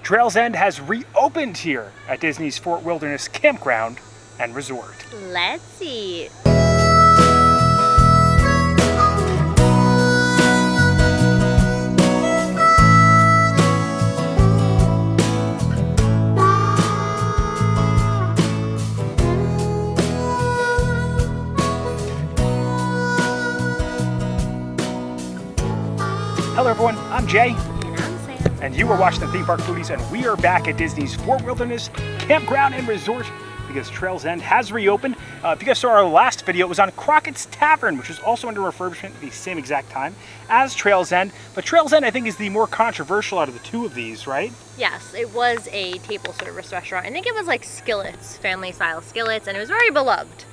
Trails End has reopened here at Disney's Fort Wilderness Campground and Resort. Let's eat. Hello everyone, I'm Jay. And I'm Sam. And you are watching the Theme Park Foodies, and we are back at Disney's Fort Wilderness Campground and Resort because Trails End has reopened. If you guys saw our last video, it was on Crockett's Tavern, which is also under refurbishment at the same exact time as Trails End. But Trails End, I think, is the more controversial out of the two of these, right? Yes, it was a table service restaurant. I think it was like skillets, family style skillets, and it was very beloved.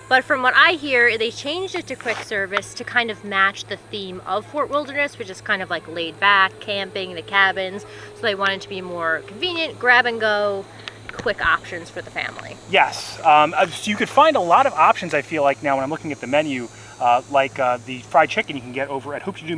But from what I hear, they changed it to quick service to kind of match the theme of Fort Wilderness, which is kind of like laid back, camping, the cabins. So they wanted to be more convenient, grab and go, quick options for the family. Yes, so you could find a lot of options, I feel like, now when I'm looking at the menu, like the fried chicken you can get over at Hoop-Dee-Doo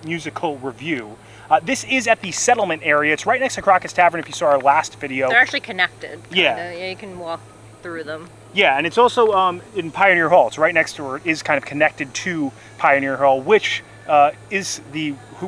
Musical Revue. This is at the settlement area. It's right next to Crockett's Tavern if you saw our last video. They're actually connected. Yeah. You can walk through them. Yeah, and it's also in Pioneer Hall. It's right next to, or is kind of connected to Pioneer Hall, which is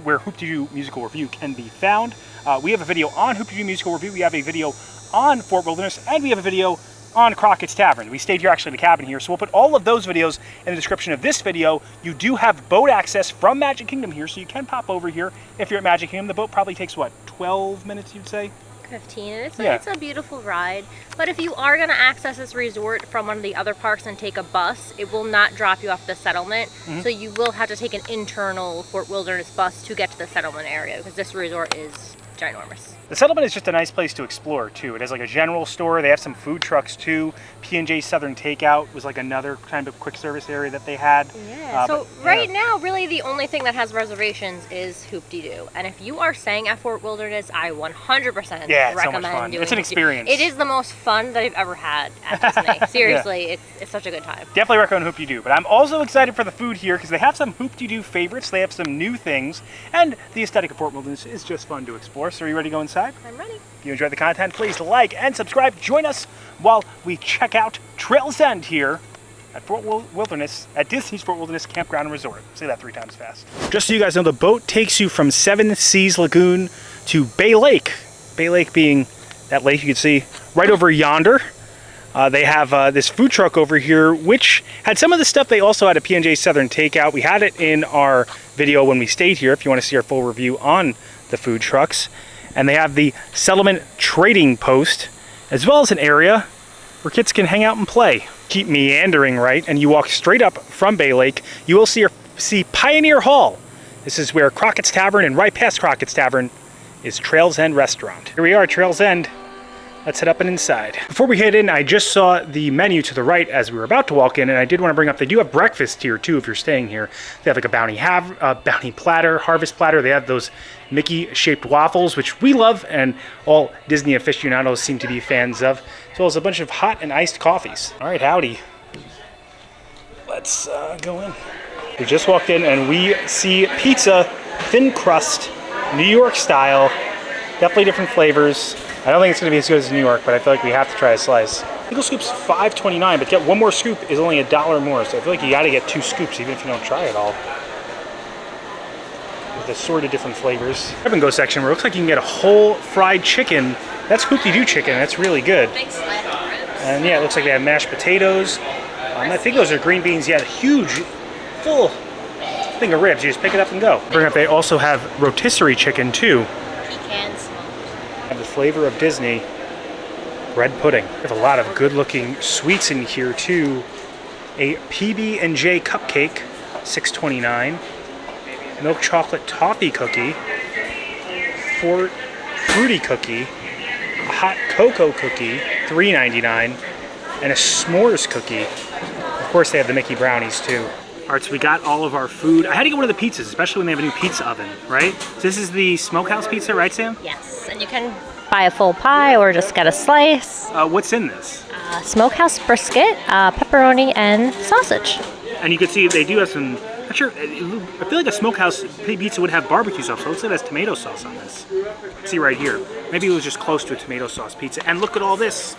where Hoop-Dee-Doo Musical Revue can be found. We have a video on Hoop-Dee-Doo Musical Revue. We have a video on Fort Wilderness, and we have a video on Crockett's Tavern. We stayed here actually in the cabin here, so we'll put all of those videos in the description of this video. You do have boat access from Magic Kingdom here, so you can pop over here if you're at Magic Kingdom. The boat probably takes, what, 12 minutes, you'd say? 15, and it's a beautiful ride. But if you are going to access this resort from one of the other parks and take a bus, it will not drop you off the settlement. So you will have to take an internal Fort Wilderness bus to get to the settlement area because this resort is ginormous. The settlement is just a nice place to explore too. It has like a general store. They have some food trucks too. PB&J Southern Takeout was like another kind of quick service area that they had. Yeah. So right now, really the only thing that has reservations is Hoop-Dee-Doo. And if you are staying at Fort Wilderness, I 100% recommend so much fun. doing It's an experience. It is the most fun that I've ever had at Disney. Seriously, it's such a good time. Definitely recommend Hoop-Dee-Doo. But I'm also excited for the food here because they have some Hoop-Dee-Doo favorites. They have some new things, and the aesthetic of Fort Wilderness is just fun to explore. So are you ready to go inside? I'm ready. If you enjoyed the content, please like and subscribe. Join us while we check out Trails End here at Fort Wilderness, at Disney's Fort Wilderness Campground and Resort. Say that 3 times fast. Just so you guys know, the boat takes you from Seven Seas Lagoon to Bay Lake. Bay Lake being that lake you can see right over yonder. They have this food truck over here, which had some of the stuff they also had at PB&J Southern Takeout. We had it in our video when we stayed here, if you want to see our full review on the food trucks. And they have the Settlement Trading Post, as well as an area where kids can hang out and play. Keep meandering right, and you walk straight up from Bay Lake, you will see Pioneer Hall. This is where Crockett's Tavern, and right past Crockett's Tavern is Trails End Restaurant. Here we are, Trails End. Let's head up and inside. Before we head in, I just saw the menu to the right as we were about to walk in, and I did want to bring up, they do have breakfast here too if you're staying here. They have like a bounty platter, harvest platter. They have those Mickey-shaped waffles, which we love, and all Disney aficionados seem to be fans of, as well as a bunch of hot and iced coffees. All right, howdy. Let's go in. We just walked in, and we see pizza, thin crust, New York style, definitely different flavors. I don't think it's going to be as good as New York, but I feel like we have to try a slice. Single scoop's $5.29, but get one more scoop is only $1 more, so I feel like you got to get 2 scoops even if you don't try it all. With assorted different flavors. Grab and go section where it looks like you can get a whole fried chicken. That's Hoop-Dee-Doo chicken. That's really good. And yeah, it looks like they have mashed potatoes. I think those are green beans. Yeah, huge, full thing of ribs. You just pick it up and go. Bring up, they also have rotisserie chicken too. Pecan smoked. Have the flavor of Disney. Bread pudding. We have a lot of good looking sweets in here too. A PB&J cupcake, $6.29. Milk chocolate toffee cookie, fruity cookie, a hot cocoa cookie, $3.99, and a s'mores cookie. Of course, they have the Mickey brownies too. All right, so we got all of our food. I had to get one of the pizzas, especially when they have a new pizza oven, right? So this is the Smokehouse pizza, right, Sam? Yes, and you can buy a full pie or just get a slice. What's in this? Smokehouse brisket, pepperoni, and sausage. And you can see they do have some Not sure. I feel like a Smokehouse pizza would have barbecue sauce. So it looks like it has tomato sauce on this. See right here. Maybe it was just close to a tomato sauce pizza. And look at all this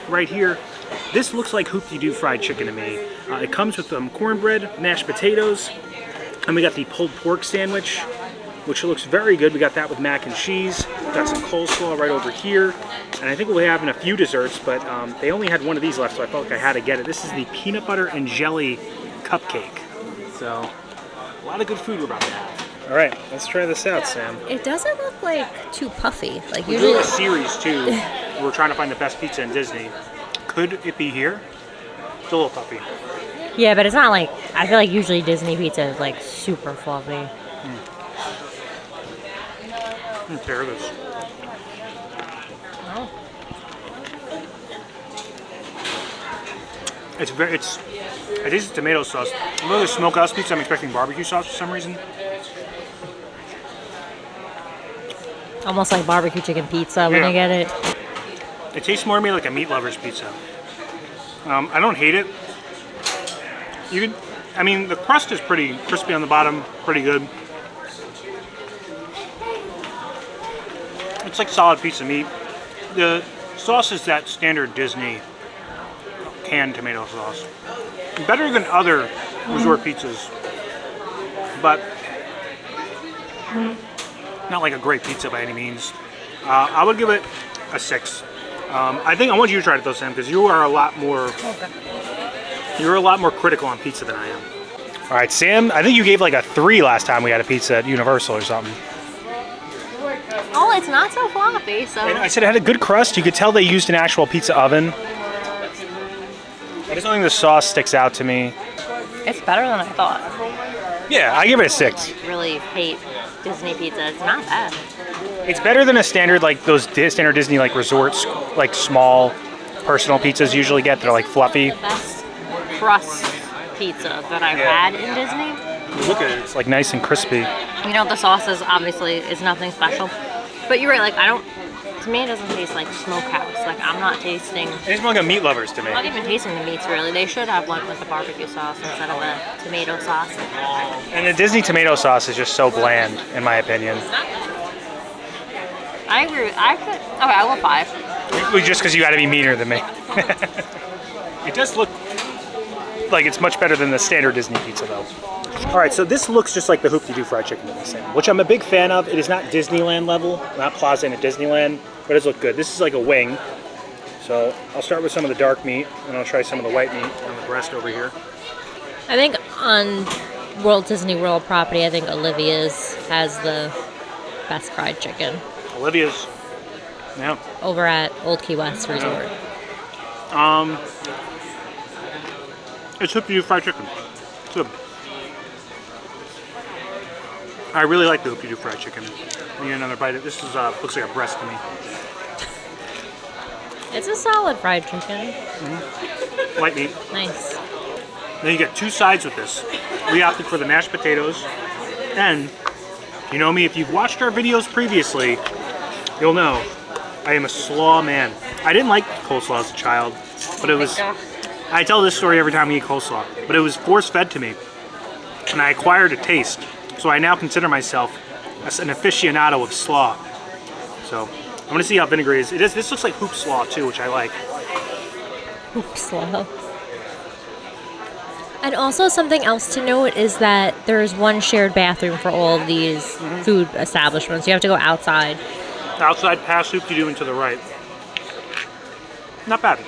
right here. This looks like Hoop-Dee-Doo fried chicken to me. It comes with cornbread, mashed potatoes, and we got the pulled pork sandwich, which looks very good. We got that with mac and cheese. Got some coleslaw right over here. And I think we'll have in a few desserts, but they only had one of these left, so I felt like I had to get it. This is the peanut butter and jelly cupcake. So, a lot of good food we're about to have. All right, let's try this out, Sam. It doesn't look like too puffy. Like We're doing a series too. We're trying to find the best pizza in Disney. Could it be here? It's a little puffy. Yeah, but it's not like, I feel like usually Disney pizza is like super fluffy. There it is. Oh. I taste the tomato sauce. A little Smokehouse pizza, I'm expecting barbecue sauce for some reason. Almost like barbecue chicken pizza when you get it. It tastes more to me like a meat lover's pizza. I don't hate it. I mean, the crust is pretty crispy on the bottom, pretty good. It's like solid piece of meat. The sauce is that standard Disney canned tomato sauce. Better than other resort pizzas, but not like a great pizza by any means. I would give it a 6. I want you to try it though, Sam, because you are a lot more critical on pizza than I am. All right, Sam, I think you gave like a 3 last time we had a pizza at Universal or something. Oh, it's not so floppy, so. And I said it had a good crust. You could tell they used an actual pizza oven. I just don't think the sauce sticks out to me. It's better than I thought. Yeah, I give it a 6. I really hate Disney pizza. It's not bad. It's better than a standard, like those standard Disney like resorts, like small personal pizzas usually get. They're like fluffy. The best crust pizza that I've had in Disney. Look at it. It's like nice and crispy. You know, the sauce is obviously is nothing special. But you're right, like to me it doesn't taste like Smokehouse. Like I'm not tasting. It tastes more like a meat lovers to me. I'm not even tasting the meats really. They should have one with the barbecue sauce instead of the tomato sauce. And the Disney tomato sauce is just so bland, in my opinion. I agree. Okay, I will 5. Just because you got to be meaner than me. It does look like it's much better than the standard Disney pizza, though. All right, so this looks just like the Hoop-Dee-Doo fried chicken to me, Sam, which I'm a big fan of. It is not Disneyland level, not Plaza Inn at Disneyland, but it does look good. This is like a wing. So I'll start with some of the dark meat, and I'll try some of the white meat on the breast over here. I think on Walt Disney World property, I think Olivia's has the best fried chicken. Olivia's, yeah. Over at Old Key West Resort. It's Hoop-Dee-Doo fried chicken. It's good. I really like the Hoop-Dee-Doo fried chicken. I need another bite. This is looks like a breast to me. It's a solid fried chicken. White meat. Nice. Then you get 2 sides with this. We opted for the mashed potatoes, and you know me, if you've watched our videos previously, you'll know I am a slaw man. I didn't like coleslaw as a child, but it was. I tell this story every time we eat coleslaw, but it was force-fed to me, and I acquired a taste. So I now consider myself as an aficionado of slaw. So I'm gonna see how vinegary is. This looks like hoop slaw too, which I like. Hoop slaw. And also something else to note is that there's one shared bathroom for all of these food establishments. You have to go outside. Outside past Hoop-Dee-Doo and to the right. Not bad.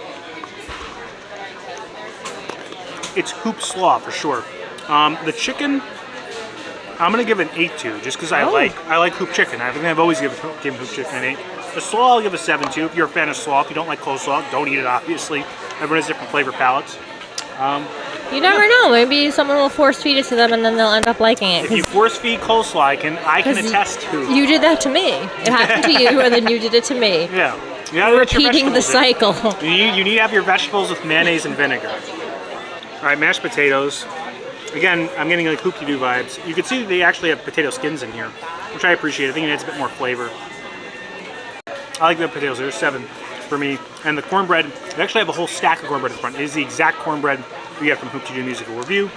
It's hoop slaw for sure. The chicken, I'm gonna give an 8 to, just because I like hoop chicken. I think I've always given hoop chicken an 8. The slaw I'll give a 7 to. If you're a fan of slaw, if you don't like coleslaw, don't eat it obviously. Everyone has different flavor palettes. You never know. Maybe someone will force feed it to them and then they'll end up liking it. If you force feed coleslaw, I can attest to. You did that to me. It happened to you and then you did it to me. Yeah. Repeating the cycle. You need to have your vegetables with mayonnaise and vinegar. All right, mashed potatoes. Again, I'm getting like Hoop-Dee-Doo vibes. You can see that they actually have potato skins in here, which I appreciate. I think it adds a bit more flavor. I like the potatoes. They're 7 for me. And the cornbread, they actually have a whole stack of cornbread at the front. It is the exact cornbread we get from Hoop-Dee-Doo Musical Revue.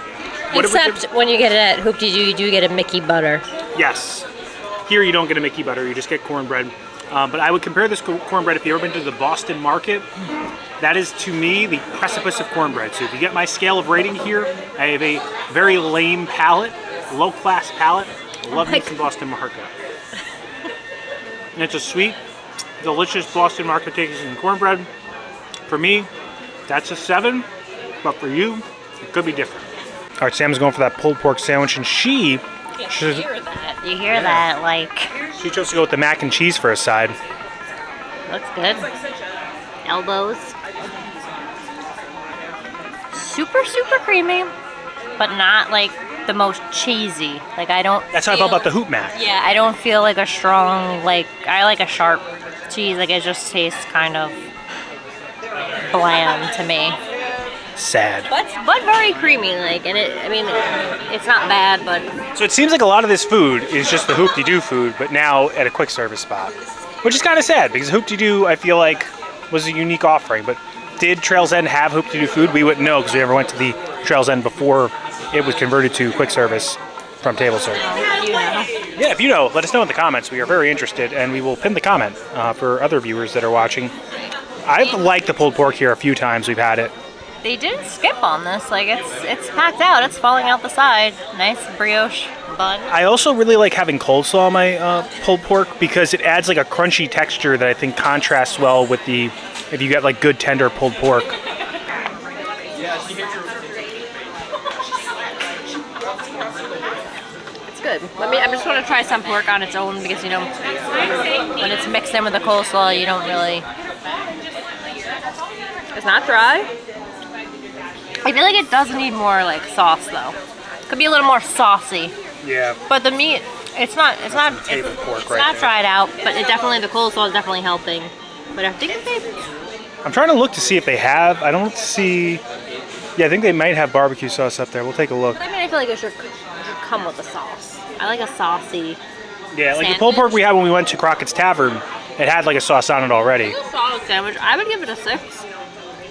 Except when you get it at Hoop-Dee-Doo, you do get a Mickey butter. Yes. Here you don't get a Mickey butter, you just get cornbread. But I would compare this cornbread, if you've ever been to the Boston market, that is to me the precipice of cornbread. So if you get my scale of rating here, I have a very lame palate, low class palate. I love me some Boston market. And it's a sweet, delicious Boston market tasting and cornbread. For me, that's a 7, but for you, it could be different. All right, Sam's going for that pulled pork sandwich, and she... You hear that? You hear that, like... She chose to go with the mac and cheese for a side. Looks good. Elbows. Super, super creamy, but not like the most cheesy. Like I don't. That's how I felt about the Hoop Mac. Yeah, I don't feel like a strong, like, I like a sharp cheese. Like it just tastes kind of bland to me. Sad. But very creamy, like, and I mean, it's not bad, but... So it seems like a lot of this food is just the Hoop-Dee-Doo food, but now at a quick service spot. Which is kind of sad, because Hoop-Dee-Doo, I feel like, was a unique offering, but did Trails End have Hoop-Dee-Doo food? We wouldn't know, because we never went to the Trails End before it was converted to quick service from table service. You know. Yeah, if you know, let us know in the comments. We are very interested, and we will pin the comment for other viewers that are watching. I've liked the pulled pork here a few times we've had it. They didn't skip on this. Like it's packed out. It's falling out the side. Nice brioche bun. I also really like having coleslaw on my pulled pork because it adds like a crunchy texture that I think contrasts well with the if you get like good tender pulled pork. It's good. I just want to try some pork on its own because you know when it's mixed in with the coleslaw, you don't really. It's not dry. I feel like it does need more like sauce though. Could be a little more saucy. Yeah. But the meat, it's not dried out, but the coleslaw is definitely helping. But I think I'm trying to look to see if they have. I don't see. Yeah, I think they might have barbecue sauce up there. We'll take a look. But I mean, I feel like it should come with a sauce. I like a saucy. Yeah, like sandwich. the pulled pork we had when we went to Crockett's Tavern, it had like a sauce on it already. It's a solid sandwich. I would give it a 6.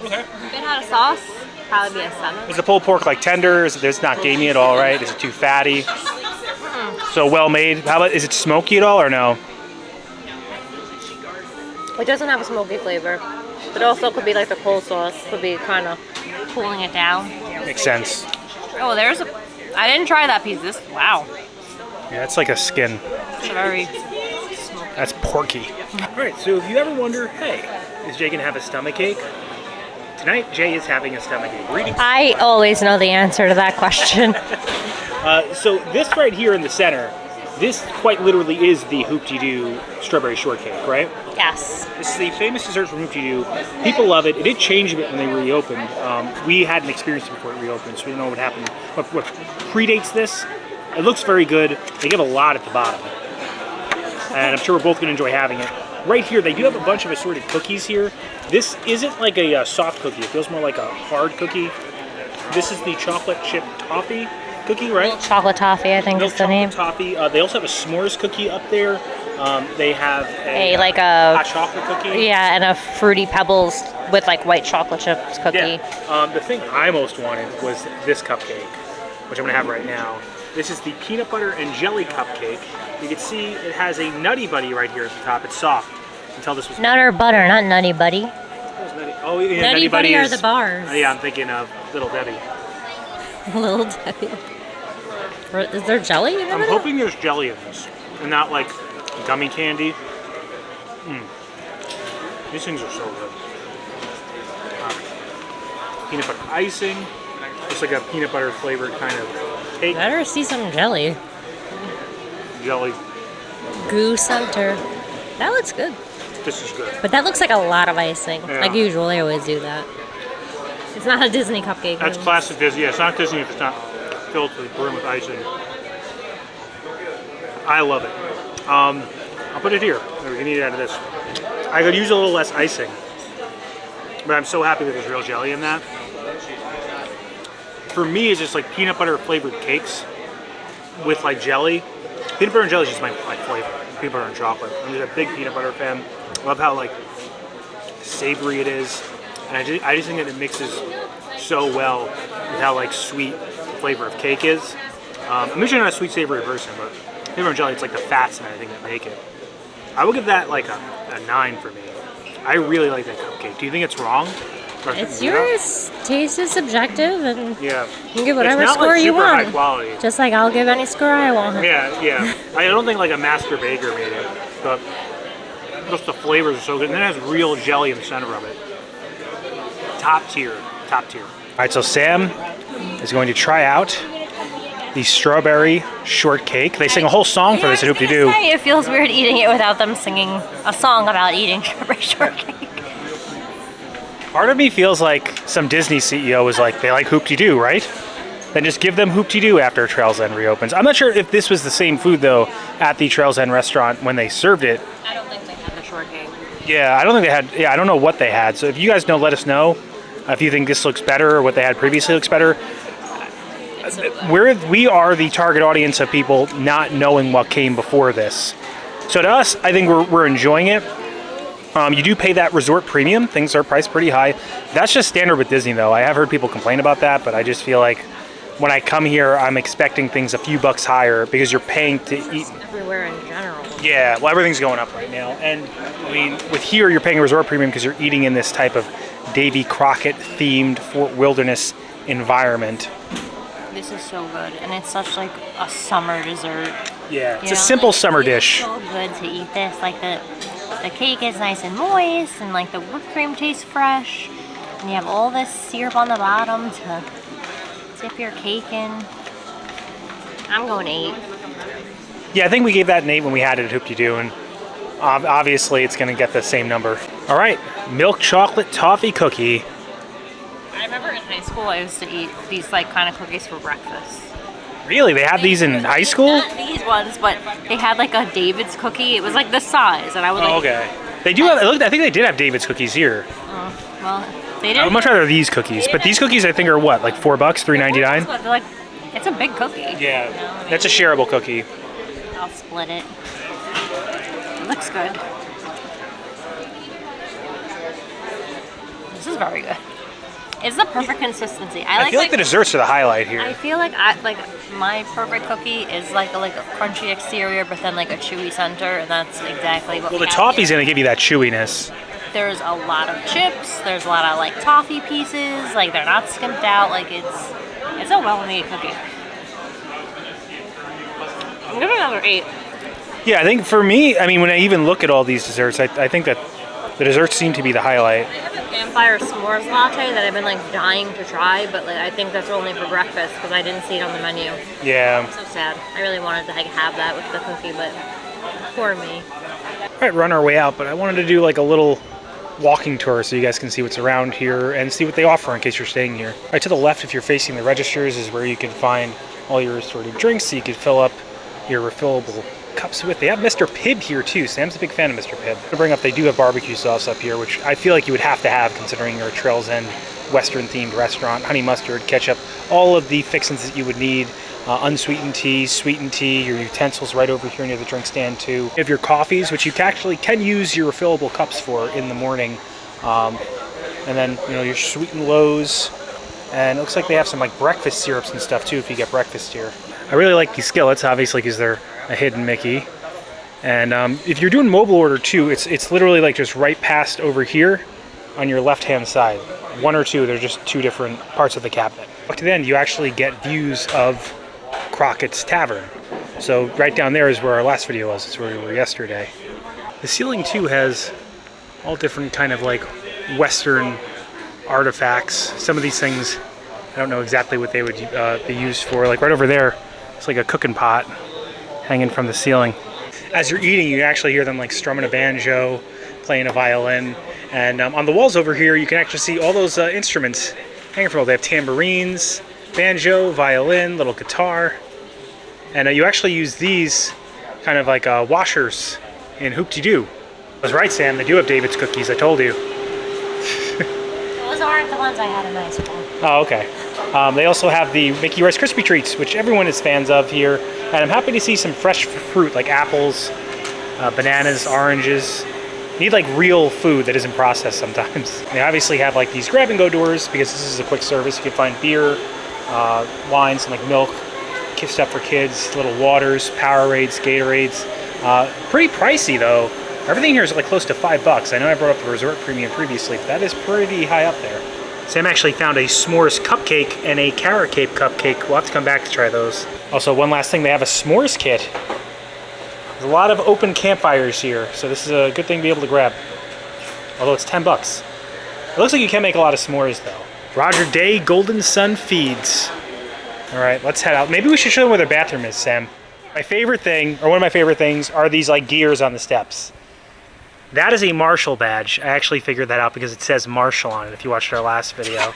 Okay. If it had a sauce, probably be a 7. Is the pulled pork like tender? Is it not gamey at all, right? Is it too fatty? So well made. How about, is it smoky at all or no? It doesn't have a smoky flavor. But also could be like the coleslaw. Could be kind of cooling it down. Makes sense. Oh, I didn't try that piece. Wow. Yeah, it's like a skin. It's very... That's porky. All right, so if you ever wonder, hey, is Jay gonna have a stomach ache? Tonight, Jay is having a stomach ache. I always know the answer to that question. So this right here in the center, this quite literally is the Hoop-Dee-Doo strawberry shortcake, right? Yes. This is the famous dessert from Hoop-Dee-Doo. People love it. It did change a bit when they reopened. We hadn't experienced it before it reopened, so we don't know what happened. What predates this? It looks very good. They give a lot at the bottom. And I'm sure we're both going to enjoy having it. Right here, they do have a bunch of assorted cookies here. This isn't like a soft cookie. It feels more like a hard cookie. This is the chocolate chip toffee cookie, right? Chocolate toffee, I think is the name. Toffee. They also have a s'mores cookie up there. They have a hot chocolate cookie. Yeah, and a fruity pebbles with like white chocolate chips cookie. Yeah. The thing I most wanted was this cupcake, which I'm gonna have right now. This is the peanut butter and jelly cupcake. You can see it has a Nutty Buddy right here at the top. It's soft. Until this was Nutter butter, not Nutty Buddy. Oh, yeah, Nutty Buddy are the bars. Yeah, I'm thinking of Little Debbie. Little Debbie. Is there jelly in it? I'm hoping there's jelly in this, and not like gummy candy. These things are so good. Peanut butter icing, just like a peanut butter flavored kind of cake. Better see some jelly. Jelly. Goo center. That looks good. This is good. But that looks like a lot of icing. Yeah. Like usual, they always do that. It's not a Disney cupcake. That's classic Disney. Yeah, it's not Disney if it's not filled to the brim with icing. I love it. I'll put it here. We can eat it out of this. I could use a little less icing, but I'm so happy that there's real jelly in that. For me, it's just like peanut butter flavored cakes with like jelly. Peanut butter and jelly is just my flavor. Peanut butter and chocolate. I'm just a big peanut butter fan. Love how like savory it is, and I just think that it mixes so well with how like sweet flavor of cake is. I'm usually not a sweet savory person, but peppermint jelly, it's like the fats and everything that make it. I would give that like a 9 for me. I really like that cupcake. Do you think it's wrong? It's yours. Taste is subjective, and yeah, you can give whatever it's not score like you super want. High quality. Just like I'll give any score I want. Yeah. I don't think like a master baker made it, but just the flavors are so good. And then it has real jelly in the center of it. Top tier. All right, so Sam is going to try out the strawberry shortcake. They sing a whole song for this at Hoop-Dee-Doo. It feels weird eating it without them singing a song about eating strawberry shortcake. Part of me feels like some Disney CEO was like, they like Hoop-Dee-Doo, right? Then just give them Hoop-Dee-Doo after Trails End reopens. I'm not sure if this was the same food, though, at the Trails End restaurant when they served it. I don't think they had the shortcake. Yeah, I don't think they had, I don't know what they had. So if you guys know, let us know if you think this looks better or what they had previously looks better. We are the target audience of people not knowing what came before this. So to us, I think we're enjoying it. You do pay that resort premium. Things are priced pretty high. That's just standard with Disney, though. I have heard people complain about that, but I just feel like when I come here, I'm expecting things a few bucks higher because you're paying to eat. Everywhere in general. Yeah, well, everything's going up right now. And, I mean, with here, you're paying a resort premium because you're eating in this type of Davy Crockett-themed Fort Wilderness environment. This is so good, and it's such like a summer dessert. Yeah, it's a simple summer dish. It's so good to eat this. Like the cake is nice and moist, and like the whipped cream tastes fresh, and you have all this syrup on the bottom to dip your cake in. I'm going 8. Yeah, I think we gave that an 8 when we had it at Hoop-Dee-Doo, and obviously it's going to get the same number. All right, milk chocolate toffee cookie. I remember in high school I used to eat these like kind of cookies for breakfast. Really? They have these in high school? Not these ones, but they had like a David's cookie. It was like this size, and I would like. Oh, okay. They do have. I think they did have David's cookies here. Well, they I didn't. would much rather these cookies, but these cookies I think are what, like $4, $3.99? They're like, it's a big cookie. Yeah, You know, I mean, that's a shareable cookie. I'll split it. It looks good. This is very good. It's the perfect consistency. I feel like the desserts are the highlight here. I feel like my perfect cookie is like a crunchy exterior, but then like a chewy center, and that's exactly what. Well, we the have toffee's here. gonna give you that chewiness. There's a lot of chips. There's a lot of like toffee pieces. Like they're not skimped out. Like it's a well-made cookie. I'm giving another 8. Yeah, I think for me, I mean, when I even look at all these desserts, I think that the desserts seem to be the highlight. I have a campfire s'mores latte that I've been like dying to try, but like I think that's only for breakfast because I didn't see it on the menu. Yeah. I'm so sad. I really wanted to like have that with the cookie, but poor me. All right, we're on our way out, but I wanted to do like a little walking tour so you guys can see what's around here and see what they offer in case you're staying here. All right, to the left, if you're facing the registers, is where you can find all your assorted drinks so you can fill up your refillable cups with. They have Mr. Pibb here too. Sam's a big fan of Mr. Pibb. To bring up, they do have barbecue sauce up here, which I feel like you would have to have considering you're a Trails End Western themed restaurant. Honey mustard, ketchup, all of the fixings that you would need. Unsweetened tea, sweetened tea, your utensils right over here near the drink stand too. You have your coffees, which you actually can use your refillable cups for in the morning. And then, you know, your sweet and lows. And it looks like they have some like breakfast syrups and stuff too if you get breakfast here. I really like these skillets, obviously, because they're a hidden Mickey. And if you're doing mobile order too, it's literally like just right past over here on your left-hand side. 1 or 2, they're just 2 different parts of the cabinet. Up to the end, you actually get views of Crockett's Tavern. So right down there is where our last video was. It's where we were yesterday. The ceiling too has all different kind of like Western artifacts. Some of these things, I don't know exactly what they would be used for. Like right over there, it's like a cooking pot hanging from the ceiling. As you're eating, you actually hear them like strumming a banjo, playing a violin. And on the walls over here, you can actually see all those instruments hanging from all. They have tambourines, banjo, violin, little guitar. And you actually use these kind of like washers in Hoop-Dee-Doo. I was right, Sam, they do have David's cookies, I told you. Those aren't the ones I had in high school. Oh, okay. They also have the Mickey Rice Krispie Treats, which everyone is fans of here. And I'm happy to see some fresh fruit like apples, bananas, oranges. You need like real food that isn't processed sometimes. They obviously have like these grab and go doors because this is a quick service. You can find beer, wines and like milk, stuff for kids, little waters, Powerades, Gatorades. Pretty pricey though. Everything here is like close to $5. I know I brought up the resort premium previously, but that is pretty high up there. Sam actually found a s'mores cupcake and a carrot cake cupcake. We'll have to come back to try those. Also, one last thing, they have a s'mores kit. There's a lot of open campfires here, so this is a good thing to be able to grab. Although it's $10. It looks like you can make a lot of s'mores though. Roger Day Golden Sun Feeds. All right, let's head out. Maybe we should show them where their bathroom is, Sam. My favorite thing, or one of my favorite things, are these like gears on the steps. That is a Marshall badge. I actually figured that out because it says Marshall on it if you watched our last video.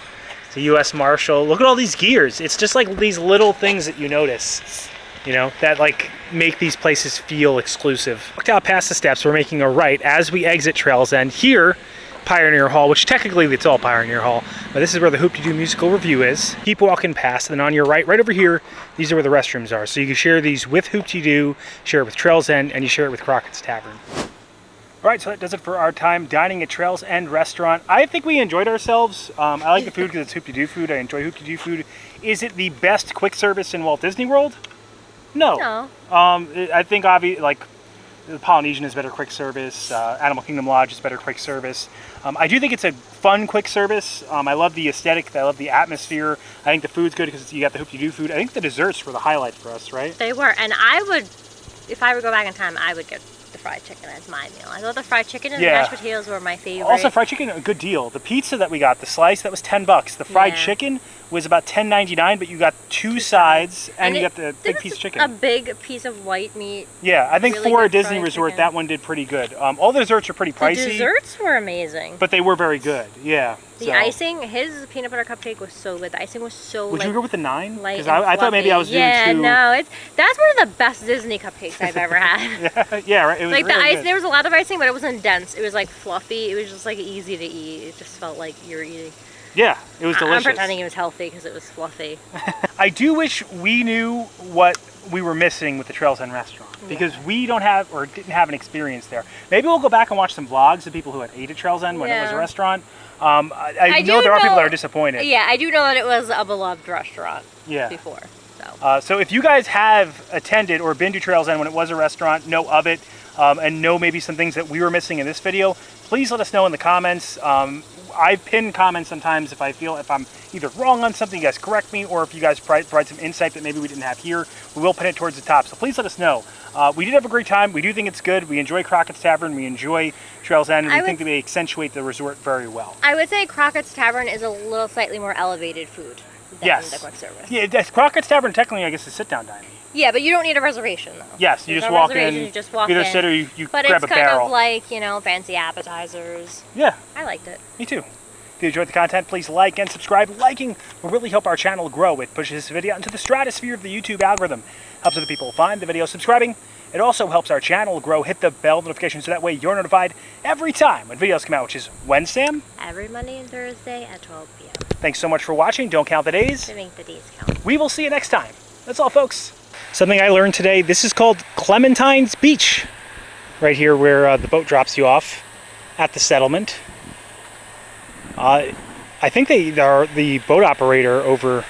It's a US Marshall. Look at all these gears. It's just like these little things that you notice, you know, that like make these places feel exclusive. Walked out past the steps, we're making a right as we exit Trails End. Here, Pioneer Hall, which technically it's all Pioneer Hall, but this is where the Hoop-Dee-Doo Musical Revue is. Keep walking past, and then on your right over here, these are where the restrooms are. So you can share these with Hoop-Dee-Doo, share it with Trails End, and you share it with Crockett's Tavern. All right, so that does it for our time dining at Trails End Restaurant. I think we enjoyed ourselves. I like the food because it's Hoop-Dee-Doo food. I enjoy Hoop-Dee-Doo food. Is it the best quick service in Walt Disney World? No. No. I think obviously, like, the Polynesian is better quick service. Animal Kingdom Lodge is better quick service. I do think it's a fun quick service. I love the aesthetic. I love the atmosphere. I think the food's good because you got the Hoop-Dee-Doo food. I think the desserts were the highlight for us, right? They were, and I would, if I would go back in time, I would get the fried chicken as my meal. I thought the fried chicken and the mashed potatoes were my favorite. Also, fried chicken, a good deal. The pizza that we got, the slice, that was $10. The fried chicken was about $10.99, but you got two sides and you got the big piece of chicken. A big piece of white meat. Yeah, I think really for a Disney resort, chicken. That one did pretty good. All the desserts are pretty pricey. The desserts were amazing. But they were very good, yeah. The icing, his peanut butter cupcake was so good. The icing was so Would you go with the 9? Because I thought maybe I was doing too... Yeah, no, that's one of the best Disney cupcakes I've ever had. Yeah, right. It was like really the ice, good. there was a lot of icing, but it wasn't dense. It was like fluffy. It was just like easy to eat. It just felt like you were eating. Yeah, it was delicious. I'm pretending it was healthy because it was fluffy. I do wish we knew what we were missing with the Trails End restaurant because we don't have or didn't have an experience there. Maybe we'll go back and watch some vlogs of people who had ate at Trails End when it was a restaurant. I know there are people that are disappointed. Yeah, I do know that it was a beloved restaurant before. So if you guys have attended or been to Trails End when it was a restaurant, know of it, and know maybe some things that we were missing in this video, please let us know in the comments. I pin comments sometimes if I feel if I'm either wrong on something, you guys correct me, or if you guys provide some insight that maybe we didn't have here, we will pin it towards the top. So please let us know. We did have a great time. We do think it's good. We enjoy Crockett's Tavern. We enjoy Trails End. And we think that they accentuate the resort very well. I would say Crockett's Tavern is a little slightly more elevated food than the quick service. Yeah, Crockett's Tavern technically I guess is sit-down dining. Yeah, but you don't need a reservation though. Yes, you just walk in. You just walk either in. sit or you but grab a barrel. But it's kind of like, you know, fancy appetizers. Yeah. I liked it. Me too. If you enjoyed the content, please like and subscribe. Liking will really help our channel grow. It pushes this video into the stratosphere of the YouTube algorithm. Helps other people find the video. Subscribing, it also helps our channel grow. Hit the bell notification so that way you're notified every time when videos come out, which is when, Sam? Every Monday and Thursday at 12 p.m. Thanks so much for watching. Don't count the days. To make the days count. We will see you next time. That's all, folks. Something I learned today, this is called Clementine's Beach. Right here where the boat drops you off at the settlement. I think the boat operator over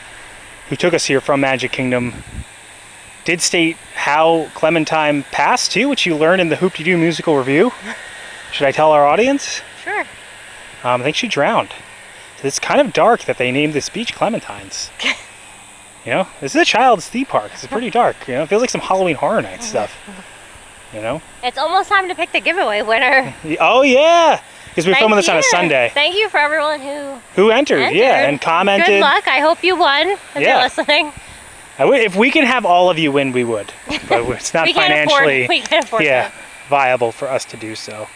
who took us here from Magic Kingdom did state how Clementine passed too, which you learned in the Hoop-Dee-Doo Musical Revue. Should I tell our audience? Sure. I think she drowned. So it's kind of dark that they named this beach Clementine's. You know, this is a child's theme park. It's pretty dark. You know, it feels like some Halloween Horror Night stuff. You know? It's almost time to pick the giveaway winner. Oh yeah! Because we're filming this on a Sunday. Thank you for everyone who entered, yeah, and commented. Good luck. I hope you won if you're listening. If we can have all of you win, we would. But it's not financially we can't afford it. viable for us to do so.